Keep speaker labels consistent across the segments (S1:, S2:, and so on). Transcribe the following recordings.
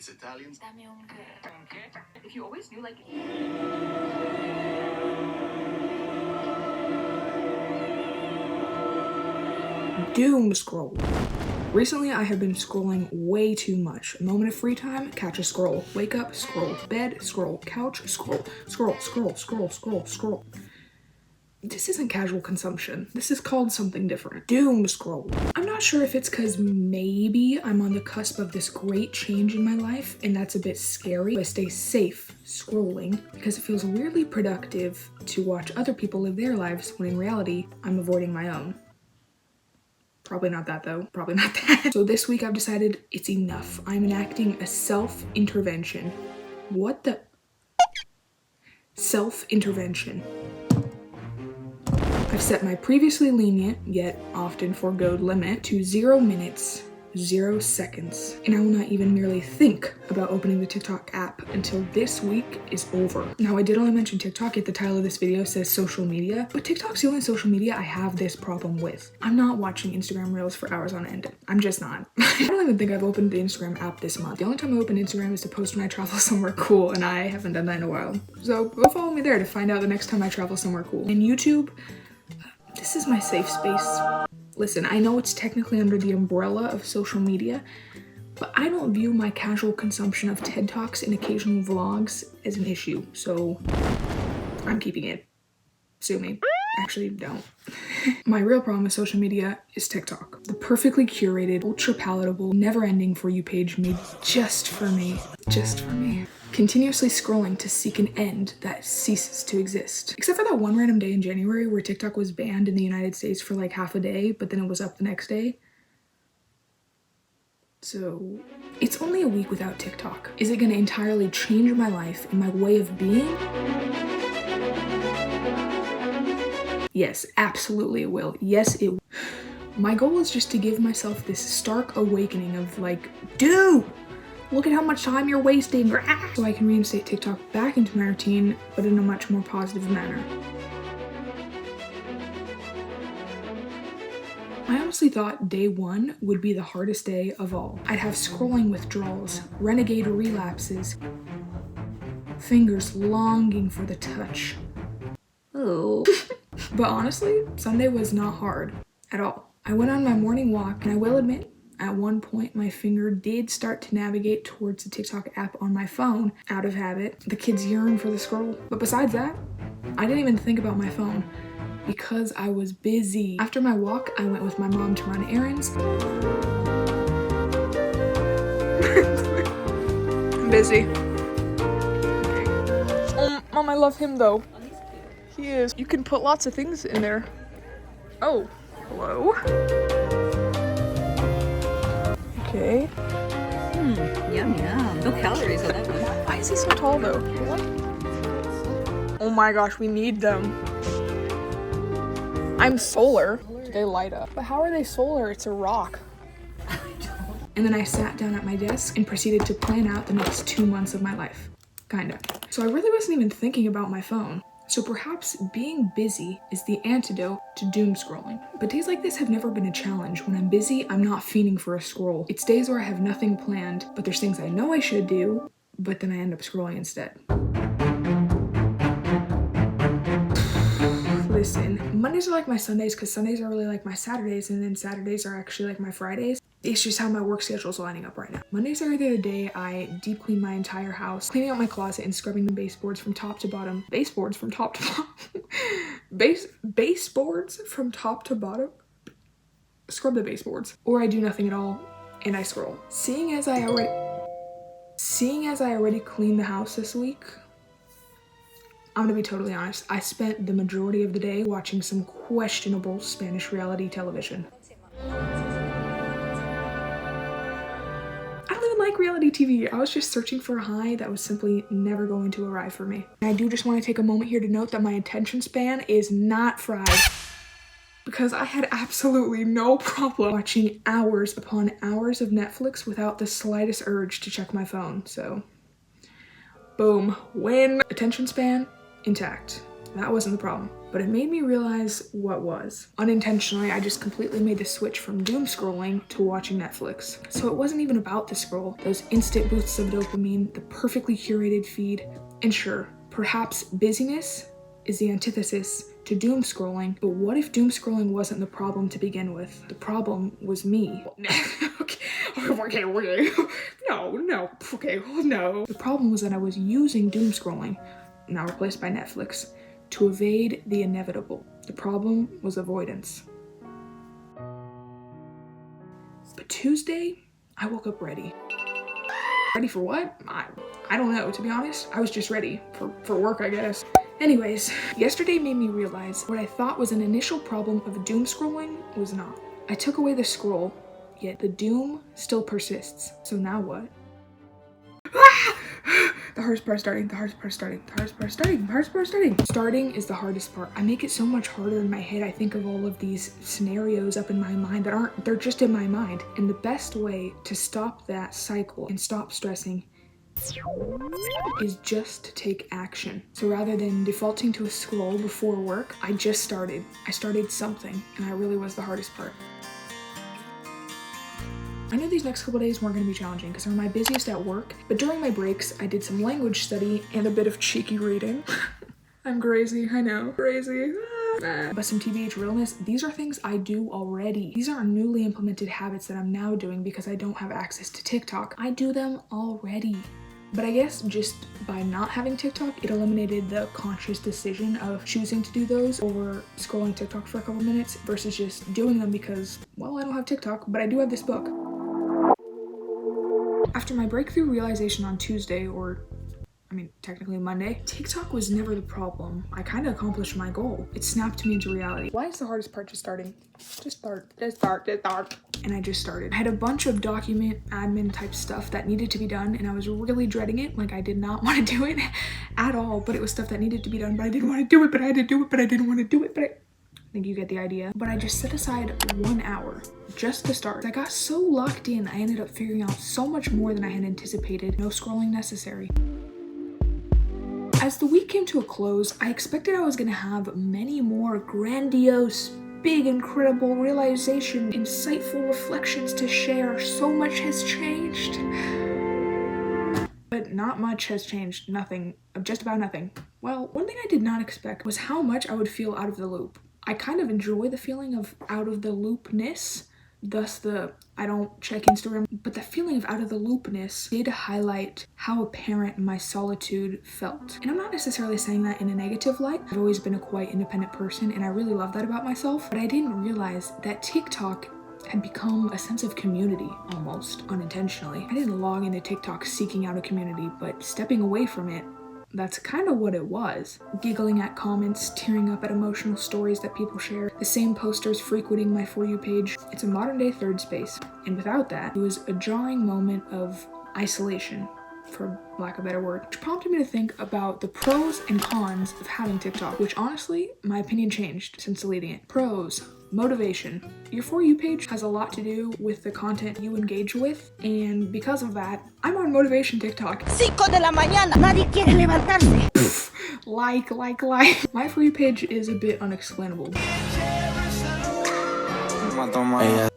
S1: It's Italian.
S2: If you always knew, like...
S3: Doom scroll. Recently, I have been scrolling way too much. A moment of free time, catch a scroll. Wake up, scroll. Bed, scroll. Couch, scroll. Scroll, scroll, scroll, scroll, scroll. This isn't casual consumption. This is called something different. Doom scroll. I'm not sure if it's because maybe I'm on the cusp of this great change in my life, and that's a bit scary. I stay safe scrolling because it feels weirdly productive to watch other people live their lives when in reality, I'm avoiding my own. Probably not that though, probably not that. So this week I've decided it's enough. I'm enacting a self-intervention. What the? Self-intervention. I've set my previously lenient, yet often forgoed limit to 0 minutes, 0 seconds. And I will not even merely think about opening the TikTok app until this week is over. Now I did only mention TikTok, yet the title of this video says social media, but TikTok's the only social media I have this problem with. I'm not watching Instagram Reels for hours on end. I'm just not. I don't even think I've opened the Instagram app this month. The only time I open Instagram is to post when I travel somewhere cool, and I haven't done that in a while. So go follow me there to find out the next time I travel somewhere cool. And YouTube, this is my safe space. Listen, I know it's technically under the umbrella of social media, but I don't view my casual consumption of TED Talks and occasional vlogs as an issue, so I'm keeping it. Sue me. Actually, don't. My real problem with social media is TikTok. The perfectly curated, ultra palatable, never-ending For You page made just for me. Just for me. Continuously scrolling to seek an end that ceases to exist. Except for that one random day in January where TikTok was banned in the United States for like half a day, but then it was up the next day. So, it's only a week without TikTok. Is it gonna entirely change my life and my way of being? Yes, absolutely it will. Yes, it will. My goal is just to give myself this stark awakening of like, dude, look at how much time you're wasting, so I can reinstate TikTok back into my routine, but in a much more positive manner. I honestly thought day one would be the hardest day of all. I'd have scrolling withdrawals, renegade relapses, fingers longing for the touch. Oh. But honestly, Sunday was not hard at all. I went on my morning walk, and I will admit, at one point, my finger did start to navigate towards the TikTok app on my phone, out of habit. The kids yearn for the scroll. But besides that, I didn't even think about my phone because I was busy. After my walk, I went with my mom to run errands. I'm busy. Okay. Mom, I love him though. He is. You can put lots of things in there. Oh, hello. Okay.
S2: Yum, yum. No calories on that one.
S3: Why is he so tall though? What? Oh my gosh, we need them. I'm solar. They light up. But how are they solar? It's a rock. And then I sat down at my desk and proceeded to plan out the next 2 months of my life. Kinda. So I really wasn't even thinking about my phone. So perhaps being busy is the antidote to doom scrolling. But days like this have never been a challenge. When I'm busy, I'm not fiending for a scroll. It's days where I have nothing planned, but there's things I know I should do, but then I end up scrolling instead. Listen, Mondays are like my Sundays because Sundays are really like my Saturdays, and then Saturdays are actually like my Fridays. It's just how my work schedule is lining up right now. Mondays are the day I deep clean my entire house, cleaning out my closet and scrubbing the baseboards from top to bottom. Baseboards from top to bottom. Baseboards from top to bottom. Scrub the baseboards. Or I do nothing at all and I scroll. Seeing as I already cleaned the house this week, I'm gonna be totally honest. I spent the majority of the day watching some questionable Spanish reality television. I don't even like reality TV. I was just searching for a high that was simply never going to arrive for me. And I do just want to take a moment here to note that my attention span is not fried, because I had absolutely no problem watching hours upon hours of Netflix without the slightest urge to check my phone. So, boom, win. Attention span intact. That wasn't the problem. but it made me realize what was. Unintentionally, I just completely made the switch from doom scrolling to watching Netflix. So it wasn't even about the scroll, those instant boosts of dopamine, the perfectly curated feed, and sure, perhaps busyness is the antithesis to doom scrolling, but what if doom scrolling wasn't the problem to begin with? The problem was me. Okay. No. The problem was that I was using doom scrolling, now replaced by Netflix, to evade the inevitable. The problem was avoidance. But Tuesday, I woke up ready. Ready for what? I don't know, to be honest. I was just ready for work, I guess. Anyways, yesterday made me realize what I thought was an initial problem of doom scrolling was not. I took away the scroll, yet the doom still persists. So now what? The hardest part starting. Starting is the hardest part. I make it so much harder in my head. I think of all of these scenarios up in my mind that they're just in my mind. And the best way to stop that cycle and stop stressing is just to take action. So rather than defaulting to a scroll before work, I started something, and that really was the hardest part. I knew these next couple days weren't going to be challenging because they're my busiest at work, but during my breaks, I did some language study and a bit of cheeky reading. I'm crazy, I know, crazy. But some TBH realness, these are things I do already. These aren't newly implemented habits that I'm now doing because I don't have access to TikTok. I do them already. But I guess just by not having TikTok, it eliminated the conscious decision of choosing to do those over scrolling TikTok for a couple minutes versus just doing them because, well, I don't have TikTok, but I do have this book. After my breakthrough realization on Tuesday, technically Monday, TikTok was never the problem. I kind of accomplished my goal. It snapped me into reality. Why is the hardest part just starting? Just start. And I just started. I had a bunch of document admin type stuff that needed to be done, and I was really dreading it. Like, I did not want to do it at all, but it was stuff that needed to be done, but I didn't want to do it, but I had to do it, but I didn't want to do it, but I think you get the idea. But I just set aside 1 hour just to start. I got so locked in, I ended up figuring out so much more than I had anticipated. No scrolling necessary. As the week came to a close, I expected I was gonna have many more grandiose, big, incredible realization, insightful reflections to share. So much has changed. But not much has changed. Nothing. Just about nothing. Well, one thing I did not expect was how much I would feel out of the loop. I kind of enjoy the feeling of out of the loopness, thus the I don't check Instagram, but the feeling of out of the loopness did highlight how apparent my solitude felt. And I'm not necessarily saying that in a negative light. I've always been a quite independent person, and I really love that about myself, but I didn't realize that TikTok had become a sense of community, almost unintentionally. I didn't log into TikTok seeking out a community, but stepping away from it, that's kind of what it was. Giggling at comments, tearing up at emotional stories that people share, the same posters frequenting my For You page. It's a modern day third space. And without that, it was a jarring moment of isolation, for lack of a better word, which prompted me to think about the pros and cons of having TikTok, which honestly, my opinion changed since deleting it. Pros. Motivation. Your For You page has a lot to do with the content you engage with, and because of that, I'm on motivation TikTok.
S1: 5 de la mañana, nadie quiere levantarse.
S3: Like. My For You page is a bit unexplainable.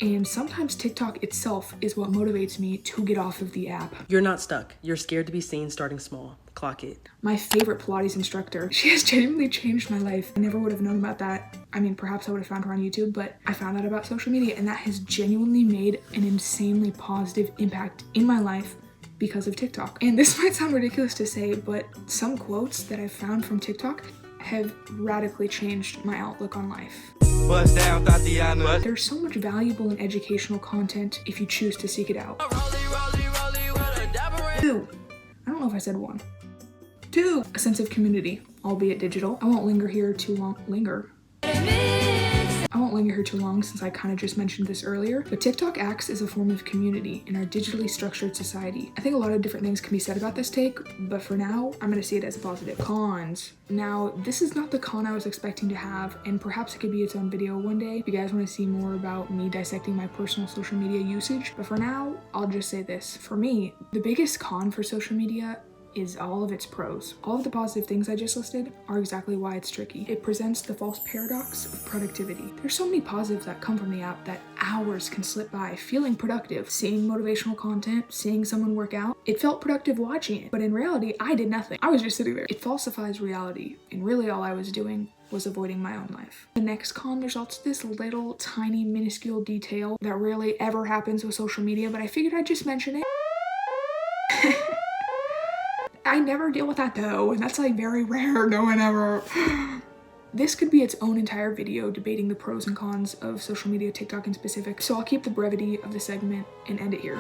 S3: And sometimes TikTok itself is what motivates me to get off of the app.
S4: You're not stuck. You're scared to be seen starting small. Clock it.
S3: My favorite Pilates instructor, she has genuinely changed my life. I never would have known about that. I mean, perhaps I would have found her on YouTube, but I found out about social media, and that has genuinely made an insanely positive impact in my life because of TikTok. And this might sound ridiculous to say, but some quotes that I've found from TikTok have radically changed my outlook on life.
S5: Bust down, Tatiana.
S3: There's so much valuable and educational content if you choose to seek it out. 2. I don't know if I said 1. 2. A sense of community, albeit digital. I won't linger here too long. I won't linger here too long since I kind of just mentioned this earlier, but TikTok acts as a form of community in our digitally structured society. I think a lot of different things can be said about this take, but for now, I'm going to see it as a positive. Cons. Now, this is not the con I was expecting to have, and perhaps it could be its own video one day if you guys want to see more about me dissecting my personal social media usage, but for now, I'll just say this. For me, the biggest con for social media is all of its pros. All of the positive things I just listed are exactly why it's tricky. It presents the false paradox of productivity. There's so many positives that come from the app that hours can slip by feeling productive. Seeing motivational content, seeing someone work out, it felt productive watching it. But in reality, I did nothing. I was just sitting there. It falsifies reality, and really all I was doing was avoiding my own life. The next con, there's also this little tiny minuscule detail that rarely ever happens with social media, but I figured I'd just mention it. I never deal with that though, and that's like very rare, no one ever. This could be its own entire video debating the pros and cons of social media, TikTok in specific, so I'll keep the brevity of the segment and end it here.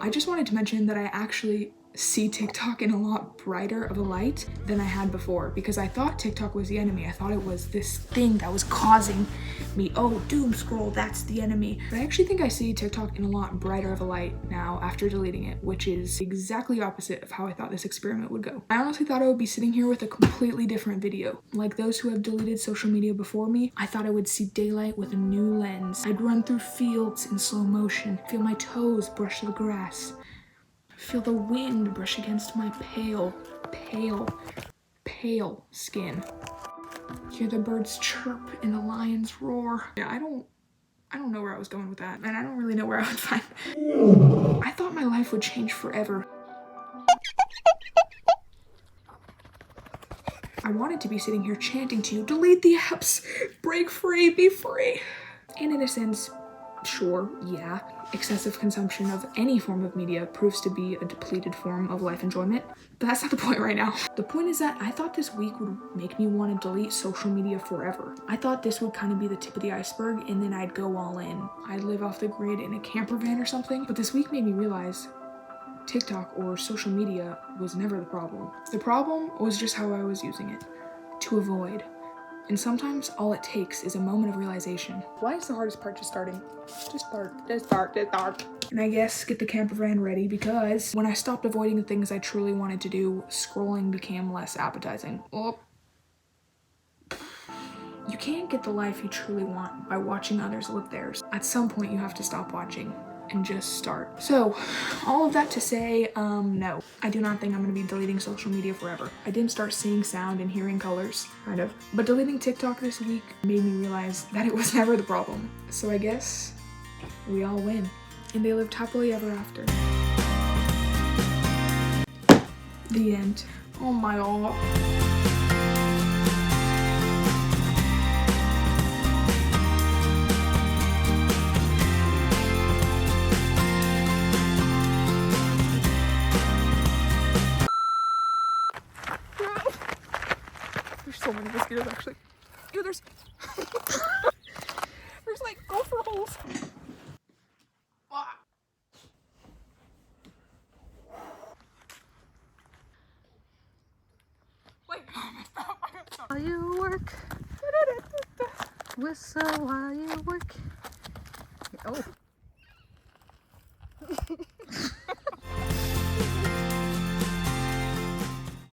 S3: I just wanted to mention that I actually see TikTok in a lot brighter of a light than I had before, because I thought TikTok was the enemy. I thought it was this thing that was causing me, oh, doom scroll, that's the enemy. But I actually think I see TikTok in a lot brighter of a light now after deleting it, which is exactly opposite of how I thought this experiment would go. I honestly thought I would be sitting here with a completely different video. Like those who have deleted social media before me, I thought I would see daylight with a new lens. I'd run through fields in slow motion, feel my toes brush the grass, feel the wind brush against my pale skin. Hear the birds chirp and the lions roar. Yeah, I don't know where I was going with that, and I don't really know where I would find. I thought my life would change forever. I wanted to be sitting here chanting to you, delete the apps, break free, be free. And in a sense, sure, yeah, excessive consumption of any form of media proves to be a depleted form of life enjoyment, but that's not the point right now. The point is that I thought this week would make me want to delete social media forever. I thought this would kind of be the tip of the iceberg, and then I'd go all in. I'd live off the grid in a camper van or something, but this week made me realize TikTok or social media was never the problem. The problem was just how I was using it, to avoid. And sometimes all it takes is a moment of realization. Why is the hardest part just starting? Just start. And I guess get the camper van ready, because when I stopped avoiding the things I truly wanted to do, scrolling became less appetizing. Oh. You can't get the life you truly want by watching others live theirs. At some point you have to stop watching and just start. So, all of that to say, no. I do not think I'm gonna be deleting social media forever. I didn't start seeing sound and hearing colors, kind of. But deleting TikTok this week made me realize that it was never the problem. So I guess we all win. And they lived happily ever after. The end. Oh my god. There's so many mosquitoes actually. Ew, there's there's like gopher holes. Wait.
S2: While you work, whistle while you work. Oh.